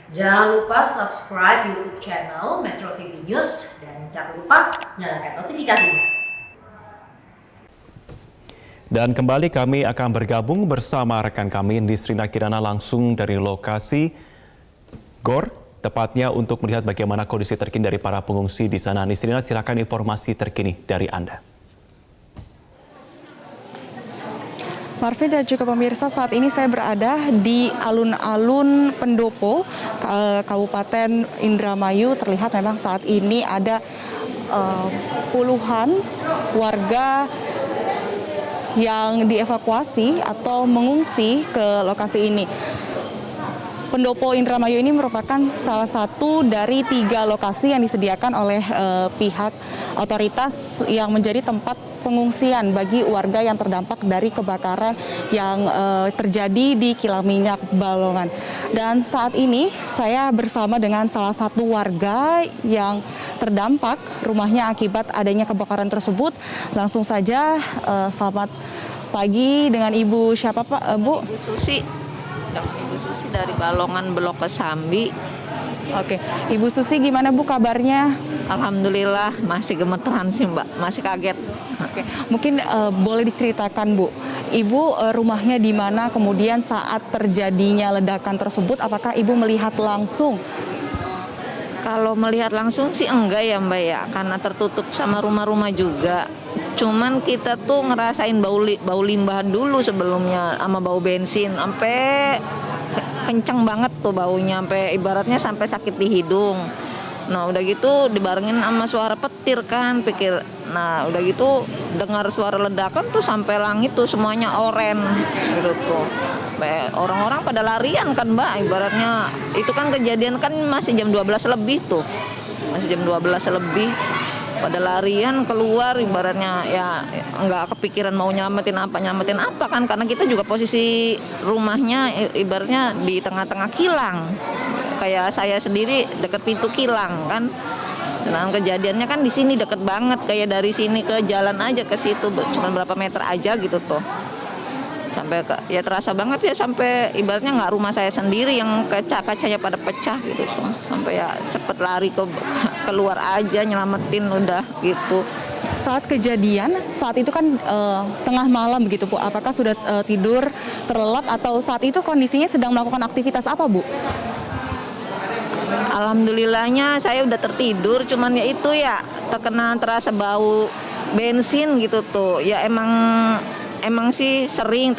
Jangan lupa subscribe YouTube channel Metro TV News dan jangan lupa nyalakan notifikasinya. Dan kembali kami akan bergabung bersama rekan kami Nisrina Kirana langsung dari lokasi GOR, tepatnya untuk melihat bagaimana kondisi terkini dari para pengungsi di sana. Nisrina, silakan informasi terkini dari Anda. Marvin dan juga pemirsa, saat ini saya berada di alun-alun Pendopo, Kabupaten Indramayu. Terlihat memang saat ini ada puluhan warga yang dievakuasi atau mengungsi ke lokasi ini. Pendopo Indramayu ini merupakan salah satu dari 3 lokasi yang disediakan oleh pihak otoritas yang menjadi tempat pengungsian bagi warga yang terdampak dari kebakaran yang terjadi di kilang minyak Balongan. Dan saat ini saya bersama dengan salah satu warga yang terdampak rumahnya akibat adanya kebakaran tersebut. Langsung saja, selamat pagi dengan Ibu siapa Pak, Bu? Ibu Susi. Ibu Susi dari Balongan Blok Kesambi. Oke, Ibu Susi gimana Bu kabarnya? Alhamdulillah masih gemeteran sih Mbak, masih kaget. Oke, mungkin boleh diceritakan Bu, Ibu rumahnya di mana, kemudian saat terjadinya ledakan tersebut apakah Ibu melihat langsung? Kalau melihat langsung sih enggak ya Mbak ya, karena tertutup sama rumah-rumah juga. Cuman kita tuh ngerasain bau limbah dulu sebelumnya sama bau bensin, sampai kenceng banget tuh baunya, sampai ibaratnya sampai sakit di hidung. Nah udah gitu dibarengin sama suara petir kan, nah udah gitu dengar suara ledakan tuh sampai langit tuh semuanya oren gitu tuh. Orang-orang pada larian kan Mbak, ibaratnya itu kan kejadian kan masih jam 12 lebih tuh, masih jam 12 lebih pada larian keluar, ibaratnya ya nggak kepikiran mau nyelamatin apa kan, karena kita juga posisi rumahnya ibaratnya di tengah-tengah kilang, kayak saya sendiri deket pintu kilang kan. Nah kejadiannya kan di sini deket banget, kayak dari sini ke jalan aja ke situ cuma berapa meter aja gitu tuh. Sampai ya terasa banget ya, sampai ibaratnya nggak rumah saya sendiri yang kacanya pada pecah gitu tuh. Sampai ya cepet lari keluar aja nyelamatin udah gitu. Saat kejadian, saat itu kan tengah malam begitu Bu, apakah sudah tidur terlelap atau saat itu kondisinya sedang melakukan aktivitas apa Bu? Alhamdulillahnya saya udah tertidur, cuman ya itu ya terasa bau bensin gitu tuh. Ya emang sih sering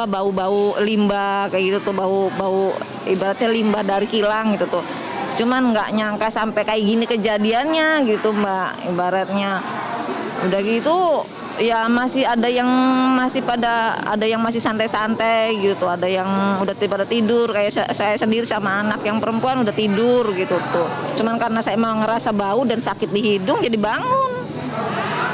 bau-bau limbah kayak gitu tuh, bau ibaratnya limbah dari kilang gitu tuh. Cuman nggak nyangka sampai kayak gini kejadiannya gitu Mbak, ibaratnya. Udah gitu ya masih ada yang masih santai-santai gitu, ada yang udah pada tidur, kayak saya sendiri sama anak yang perempuan udah tidur gitu tuh. Cuman karena saya emang ngerasa bau dan sakit di hidung jadi bangun.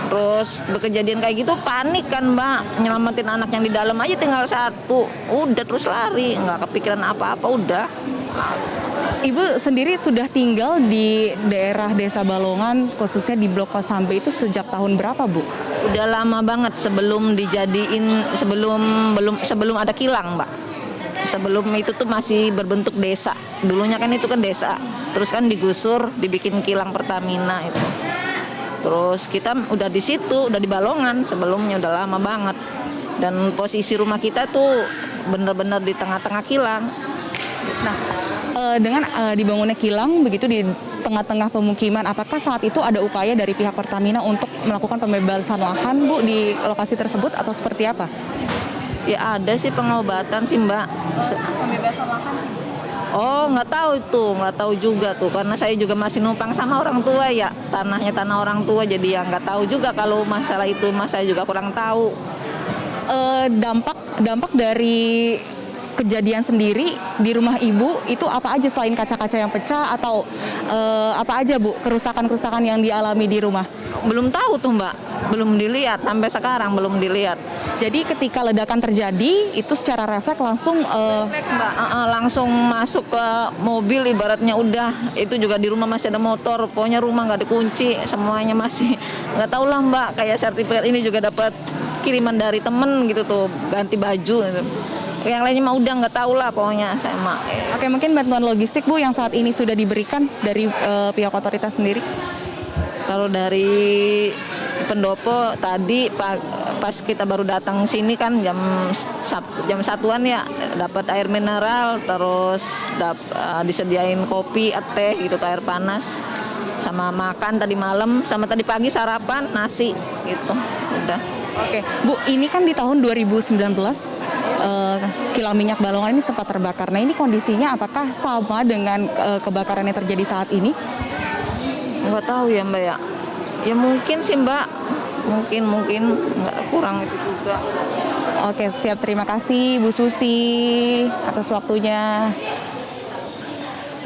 Terus berkejadian kayak gitu panik kan Mbak, nyelamatin anak yang di dalam aja tinggal satu, udah terus lari, nggak kepikiran apa-apa udah. Ibu sendiri sudah tinggal di daerah Desa Balongan, khususnya di Blok Kesambi itu sejak tahun berapa Bu? Udah lama banget sebelum sebelum ada kilang Mbak. Sebelum itu tuh masih berbentuk desa, dulunya kan itu kan desa, terus kan digusur, dibikin kilang Pertamina itu. Terus kita udah di situ, udah di Balongan sebelumnya, udah lama banget. Dan posisi rumah kita tuh bener-bener di tengah-tengah kilang. Nah, dengan dibangunnya kilang begitu di tengah-tengah pemukiman, apakah saat itu ada upaya dari pihak Pertamina untuk melakukan pembebasan lahan Bu di lokasi tersebut atau seperti apa? Ya ada sih pengobatan sih Mbak. Pembebasan lahan? Oh nggak tahu juga tuh, karena saya juga masih numpang sama orang tua ya, tanahnya tanah orang tua, jadi ya nggak tahu juga kalau masalah itu, saya juga kurang tahu. Dampak dari kejadian sendiri di rumah Ibu itu apa aja selain kaca-kaca yang pecah atau apa aja Bu kerusakan-kerusakan yang dialami di rumah? Belum tahu tuh Mbak, belum dilihat sampai sekarang belum dilihat. Jadi ketika ledakan terjadi itu secara refleks langsung langsung masuk ke mobil, ibaratnya udah itu juga di rumah masih ada motor, pokoknya rumah nggak dikunci, semuanya masih nggak tahu lah Mbak, kayak sertifikat ini juga dapat kiriman dari temen gitu tuh, ganti baju gitu. Yang lainnya mah udah nggak tahu lah pokoknya saya mah. Oke, mungkin bantuan logistik Bu yang saat ini sudah diberikan dari pihak otoritas sendiri? Kalau dari pendopo tadi pas kita baru datang sini kan jam satuan ya, dapat air mineral, terus disediain kopi, teh gitu, air panas, sama makan tadi malam, sama tadi pagi sarapan nasi gitu. Udah. Oke, Bu, ini kan di tahun 2019 kilang minyak Balongan ini sempat terbakar. Nah, ini kondisinya apakah sama dengan kebakaran yang terjadi saat ini? Nggak tahu ya Mbak ya. Ya mungkin sih Mbak, mungkin nggak kurang itu juga. Oke, siap. Terima kasih Bu Susi atas waktunya.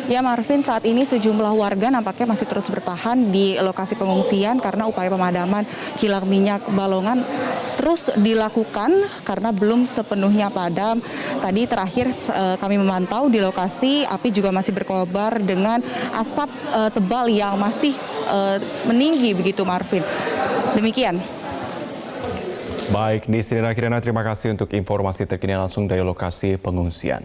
Ya Marvin, saat ini sejumlah warga nampaknya masih terus bertahan di lokasi pengungsian karena upaya pemadaman kilang minyak Balongan terus dilakukan karena belum sepenuhnya padam. Tadi terakhir kami memantau di lokasi, api juga masih berkobar dengan asap tebal yang masih meninggi begitu Marvin. Demikian. Baik, Nisrina Kirana, terima kasih untuk informasi terkini langsung dari lokasi pengungsian.